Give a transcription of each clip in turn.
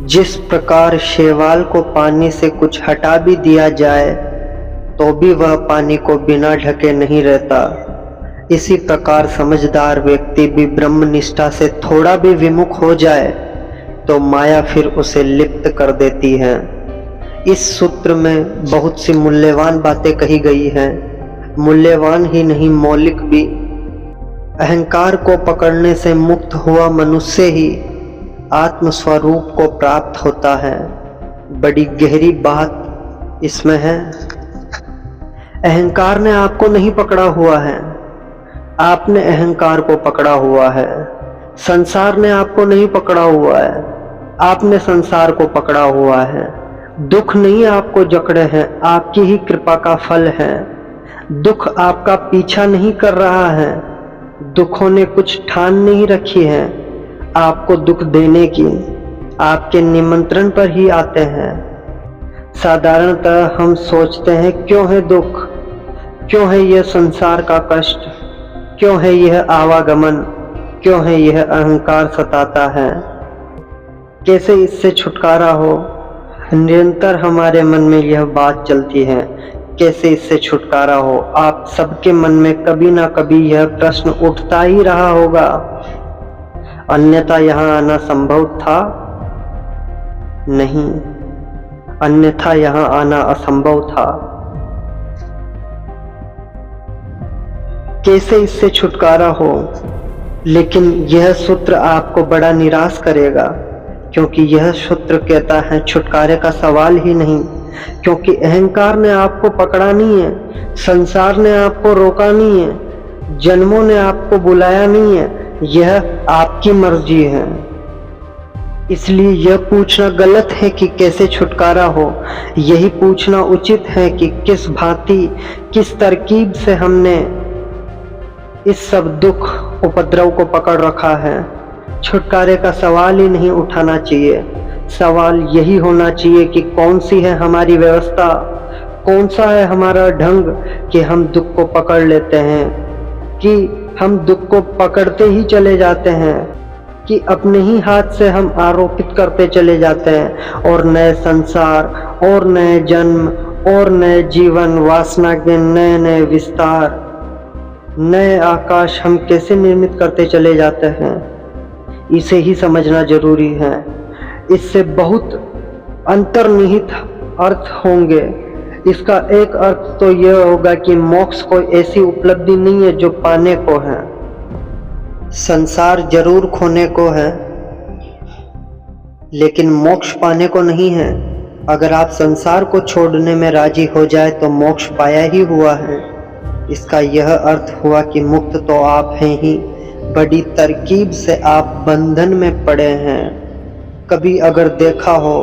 जिस प्रकार शैवाल को पानी से कुछ हटा भी दिया जाए तो भी वह पानी को बिना ढके नहीं रहता, इसी प्रकार समझदार व्यक्ति भी ब्रह्मनिष्ठा से थोड़ा भी विमुख हो जाए तो माया फिर उसे लिप्त कर देती है। इस सूत्र में बहुत सी मूल्यवान बातें कही गई हैं, मूल्यवान ही नहीं मौलिक भी। अहंकार को पकड़ने से मुक्त हुआ मनुष्य ही आत्म स्वरूप को प्राप्त होता है। बड़ी गहरी बात इसमें है। अहंकार ने आपको नहीं पकड़ा हुआ है, आपने अहंकार को पकड़ा हुआ है। संसार ने आपको नहीं पकड़ा हुआ है, आपने संसार को पकड़ा हुआ है। दुख नहीं आपको जकड़े हैं, आपकी ही कृपा का फल है। दुख आपका पीछा नहीं कर रहा है, दुखों ने कुछ ठान नहीं रखी है आपको दुख देने की, आपके निमंत्रण पर ही आते हैं। साधारणतः हम सोचते हैं क्यों है दुख, क्यों है यह संसार का कष्ट, क्यों है यह आवागमन, क्यों है यह अहंकार सताता है, कैसे इससे छुटकारा हो। निरंतर हमारे मन में यह बात चलती है, कैसे इससे छुटकारा हो। आप सबके मन में कभी ना कभी यह प्रश्न उठता ही रहा होगा, अन्यथा यहाँ आना संभव था नहीं, अन्यथा यहाँ आना असंभव था। कैसे इससे छुटकारा हो। लेकिन यह सूत्र आपको बड़ा निराश करेगा, क्योंकि यह सूत्र कहता है छुटकारे का सवाल ही नहीं, क्योंकि अहंकार ने आपको पकड़ा नहीं है, संसार ने आपको रोका नहीं है, जन्मों ने आपको बुलाया नहीं है, यह आपकी मर्जी है। इसलिए यह पूछना गलत है कि कैसे छुटकारा हो, यही पूछना उचित है कि किस भांति, किस तरकीब से हमने इस सब दुख उपद्रव को पकड़ रखा है। छुटकारे का सवाल ही नहीं उठाना चाहिए, सवाल यही होना चाहिए कि कौन सी है हमारी व्यवस्था, कौन सा है हमारा ढंग कि हम दुख को पकड़ लेते हैं, कि हम दुख को पकड़ते ही चले जाते हैं, कि अपने ही हाथ से हम आरोपित करते चले जाते हैं और नए संसार और नए जन्म और नए जीवन वासना के नए नए विस्तार, नए आकाश हम कैसे निर्मित करते चले जाते हैं। इसे ही समझना जरूरी है। इससे बहुत अंतर्निहित अर्थ होंगे। इसका एक अर्थ तो यह होगा कि मोक्ष कोई ऐसी उपलब्धि नहीं है जो पाने को है, संसार जरूर खोने को है लेकिन मोक्ष पाने को नहीं है। अगर आप संसार को छोड़ने में राजी हो जाए तो मोक्ष पाया ही हुआ है। इसका यह अर्थ हुआ कि मुक्त तो आप हैं ही, बड़ी तरकीब से आप बंधन में पड़े हैं। कभी अगर देखा हो,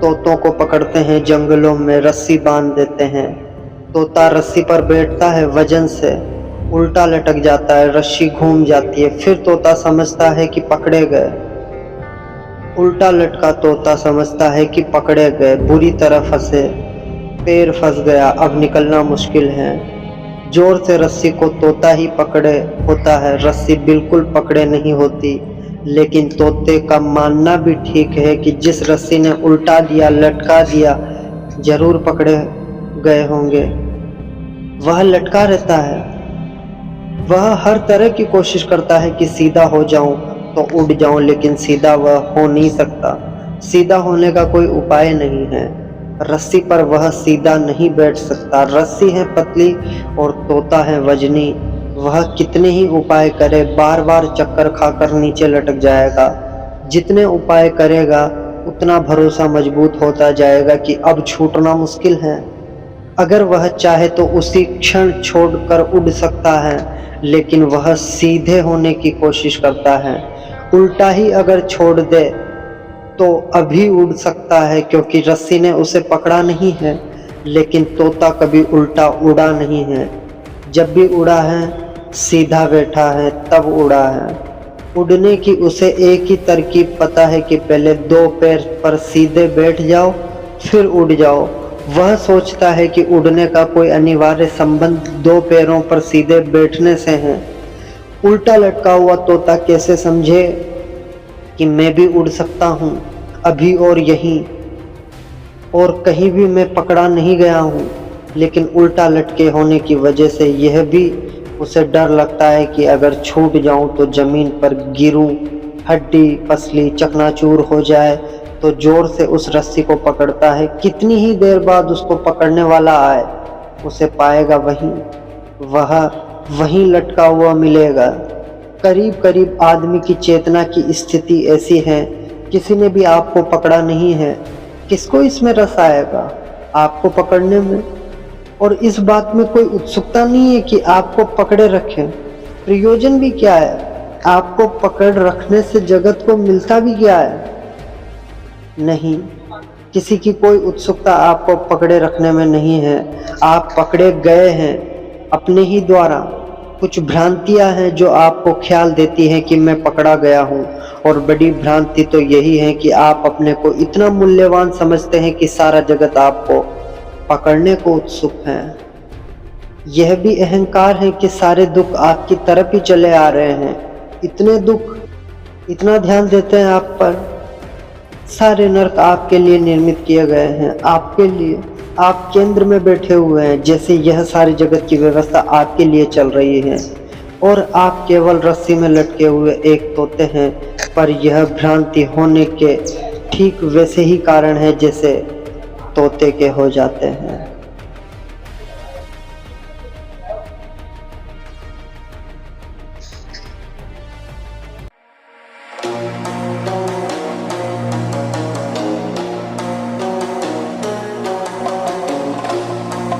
तोतों को पकड़ते हैं जंगलों में, रस्सी बांध देते हैं, तोता रस्सी पर बैठता है, वजन से उल्टा लटक जाता है, रस्सी घूम जाती है, फिर तोता समझता है कि पकड़े गए। उल्टा लटका तोता समझता है कि पकड़े गए, बुरी तरह फंसे, पैर फंस गया, अब निकलना मुश्किल है। जोर से रस्सी को तोता ही पकड़े होता है, रस्सी बिल्कुल पकड़े नहीं होती। लेकिन तोते का मानना भी ठीक है कि जिस रस्सी ने उल्टा दिया, लटका दिया, जरूर पकड़े गए होंगे। वह लटका रहता है, वह हर तरह की कोशिश करता है कि सीधा हो जाऊं तो उड़ जाऊं, लेकिन सीधा वह हो नहीं सकता। सीधा होने का कोई उपाय नहीं है, रस्सी पर वह सीधा नहीं बैठ सकता। रस्सी है पतली और तोता है वजनी, वह कितने ही उपाय करे, बार बार चक्कर खाकर नीचे लटक जाएगा। जितने उपाय करेगा उतना भरोसा मजबूत होता जाएगा कि अब छूटना मुश्किल है। अगर वह चाहे तो उसी क्षण छोड़कर उड़ सकता है, लेकिन वह सीधे होने की कोशिश करता है। उल्टा ही अगर छोड़ दे तो अभी उड़ सकता है, क्योंकि रस्सी ने उसे पकड़ा नहीं है। लेकिन तोता कभी उल्टा उड़ा नहीं है, जब भी उड़ा है सीधा बैठा है, तब उड़ा है। उड़ने की उसे एक ही तरकीब पता है कि पहले दो पैर पर सीधे बैठ जाओ, फिर उड़ जाओ। वह सोचता है कि उड़ने का कोई अनिवार्य संबंध दो पैरों पर सीधे बैठने से है। उल्टा लटका हुआ तोता कैसे समझे कि मैं भी उड़ सकता हूँ। अभी और यहीं और कहीं भी मैं पकड़ा नहीं गया हूँ, लेकिन उल्टा लटके होने की वजह से यह भी उसे डर लगता है कि अगर छूट जाऊं तो ज़मीन पर गिरूं, हड्डी पसली चकनाचूर हो जाए। तो जोर से उस रस्सी को पकड़ता है। कितनी ही देर बाद उसको पकड़ने वाला आए, उसे पाएगा वहीं लटका हुआ मिलेगा। करीब करीब आदमी की चेतना की स्थिति ऐसी है, किसी ने भी आपको पकड़ा नहीं है, किसको इसमें रस आएगा आपको पकड़ने में? और इस बात में कोई उत्सुकता नहीं है कि आपको पकड़े रखें। प्रयोजन भी क्या है? आपको पकड़ रखने से जगत को मिलता भी क्या है? नहीं, किसी की कोई उत्सुकता आपको पकड़े रखने में नहीं है। आप पकड़े गए हैं अपने ही द्वारा। कुछ भ्रांतियां हैं जो आपको ख्याल देती हैं कि मैं पकड़ा गया हूं, और बड़ी भ्रांति तो यही है कि आप अपने को इतना मूल्यवान समझते हैं कि सारा जगत आपको पकड़ने को उत्सुक है। यह भी अहंकार है कि सारे दुख आपकी तरफ ही चले आ रहे हैं। इतने दुख, इतना ध्यान देते हैं आप पर। सारे नरक आपके लिए निर्मित किए गए हैं, आपके लिए। आप केंद्र में बैठे हुए हैं, जैसे यह सारी जगत की व्यवस्था आपके लिए चल रही है, और आप केवल रस्सी में लटके हुए एक तोते हैं। पर यह भ्रांति होने के ठीक वैसे ही कारण है जैसे तोते के हो जाते हैं।